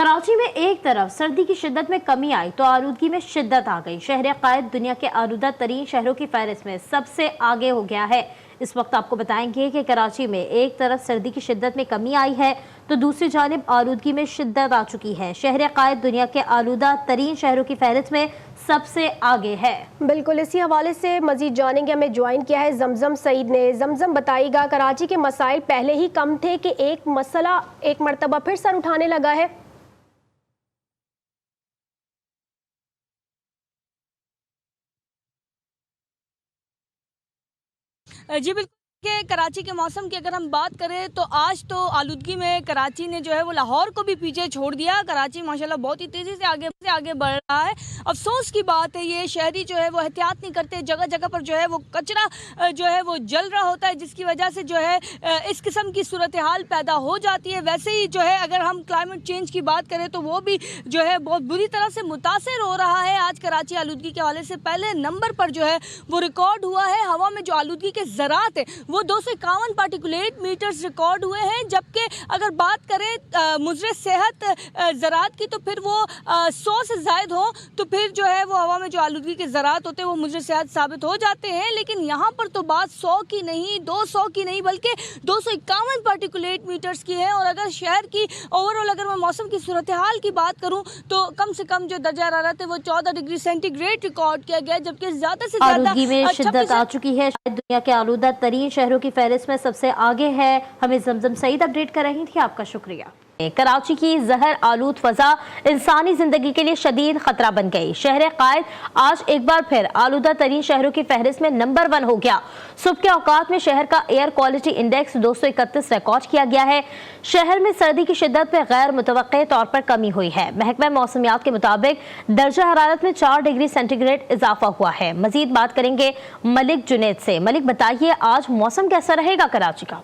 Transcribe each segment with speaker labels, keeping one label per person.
Speaker 1: कराची में एक तरफ सर्दी की शिद्दत में कमी आई तो आलूदगी में शिद्दत आ गई। शहर कायद दुनिया के आलूदा तरीन शहरों की फहरिस्त में सबसे आगे हो गया है। इस वक्त आपको बताएंगे कि कराची में एक तरफ सर्दी की शिद्दत में कमी आई है तो दूसरी जानिब आलूदगी में शिद्दत आ चुकी है। शहर कायद दुनिया के आलूदा तरीन शहरों की फहरिस्त में सबसे आगे है।
Speaker 2: बिल्कुल, इसी हवाले से मजीद जानेंगे। हमें ज्वाइन किया है जमजम सईद ने। जमजम, बताइएगा, कराची के मसाइल पहले ही कम थे कि एक मसला एक मरतबा फिर सर उठाने लगा है?
Speaker 3: जी बिल्कुल के कराची के मौसम की अगर हम बात करें तो आज तो आलूदगी में कराची ने जो है वो लाहौर को भी पीछे छोड़ दिया। कराची माशाल्लाह बहुत ही तेज़ी से आगे बढ़ रहा है। अफसोस की बात है ये शहरी जो है वो एहतियात नहीं करते, जगह जगह पर जो है वो कचरा जो है वो जल रहा होता है, जिसकी वजह से जो है इस किस्म की सूरत हाल पैदा हो जाती है। वैसे ही जो है अगर हम क्लाइमेट चेंज की बात करें तो वो भी जो है बहुत बुरी तरह से मुतासर हो रहा है। आज कराची आलूदगी के हवाले से पहले नंबर पर जो है वो रिकॉर्ड हुआ है। हवा में जो आलूदगी के ज़रात है वो 251 पार्टिकुलेट मीटर्स रिकॉर्ड हुए हैं, जबकि अगर बात करें मुजरे सेहत ज़रात की तो फिर वो 100 से ज़ायद हो तो फिर जो है वो हवा में जो आलूदगी के ज़रात होते हैं वो मुजरे सेहत साबित हो जाते हैं। लेकिन यहाँ पर तो बात 100 की नहीं, 200 की नहीं, बल्कि 251 पार्टिकुलेट मीटर्स की है। और अगर शहर की ओवरऑल अगर मैं मौसम की सूरत हाल की बात करूँ तो कम से कम जो दर्जा हरारत है वो 14 डिग्री सेंटीग्रेड रिकॉर्ड किया गया, जबकि ज़्यादा से ज़्यादा
Speaker 1: आलूदगी में शिद्दत आ चुकी है। दुनिया के आलूदा तरीन शहरों की फहरिस्त में सबसे आगे है। हमें जमजम सईद अपडेट कर रही थी, आपका शुक्रिया। कराची की जहर आलूद फजा इंसानी जिंदगी के लिए शदीद खतरा बन गई। शहर कायद आज एक बार फिर आलूदा तरीन शहरों की फहरिस्त में नंबर 1 हो गया। सुबह के औकात में शहर का एयर क्वालिटी इंडेक्स 231 रिकॉर्ड किया गया है। शहर में सर्दी की शिद्दत में गैर मुतवक्के तौर पर कमी हुई है। महकमा मौसमियात के मुताबिक दर्जा हरारत में 4 डिग्री सेंटीग्रेड इजाफा हुआ है। मजीद बात करेंगे मलिक जुनैद से। मलिक, बताइए आज मौसम कैसा रहेगा कराची का?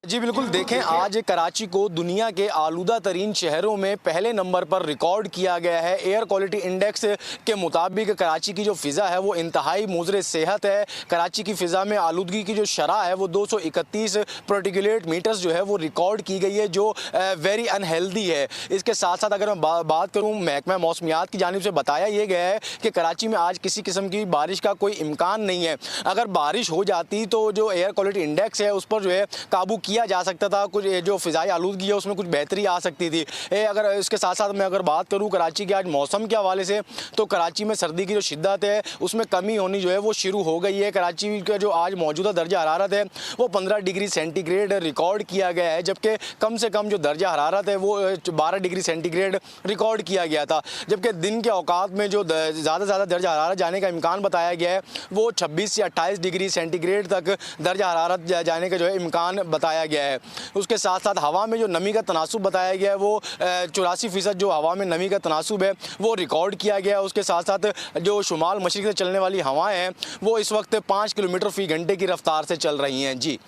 Speaker 4: जी बिल्कुल, देखें आज कराची को दुनिया के आलूदा तरीन शहरों में पहले नंबर पर रिकॉर्ड किया गया है। एयर क्वालिटी इंडेक्स के मुताबिक कराची की जो फ़िज़ा है वो इंतहाई मुज़र सेहत है। कराची की फ़िज़ा में आलूदगी की जो शरह है वो 231 पार्टिकुलेट मीटर्स जो है वो रिकॉर्ड की गई है, जो वेरी अनहेल्दी है। इसके साथ साथ अगर मैं बात करूँ, महकमा मौसमियात की जानिब से बताया ये गया है कि कराची में आज किसी किस्म की बारिश का कोई इम्कान नहीं है। अगर बारिश हो जाती तो जो एयर क्वालिटी इंडेक्स है उस पर जो है काबू किया जा सकता था, कुछ जो फ़िज़ाई आलूदगी है उसमें कुछ बेहतरी आ सकती थी। अगर इसके साथ साथ मैं अगर बात करूं कराची के आज मौसम के हवाले से तो कराची में सर्दी की जो शिद्दत है उसमें कमी होनी जो है वो शुरू हो गई है। कराची का जो आज मौजूदा दर्जा हरारत है वो 15 डिग्री सेंटीग्रेड रिकॉर्ड किया गया है, जबकि कम से कम जो दर्जा हरारत है वो 12 डिग्री सेंटीग्रेड रिकॉर्ड किया गया था। जबकि दिन के औकात में जो ज़्यादा से ज़्यादा दर्जा हरारत जाने का इम्कान बताया गया है वो 26 से 28 डिग्री सेंटीग्रेड तक दर्जा हरारत जाने का जो है इम्कान बताया गया है। उसके साथ साथ हवा में जो नमी का तनासुब बताया गया है वो 84% जो हवा में नमी का तनासुब है वो रिकॉर्ड किया गया है। उसके साथ साथ जो शुमाल मशरिक से चलने वाली हवाएं हैं वो इस वक्त 5 किलोमीटर फ़ी घंटे की रफ्तार से चल रही हैं। जी।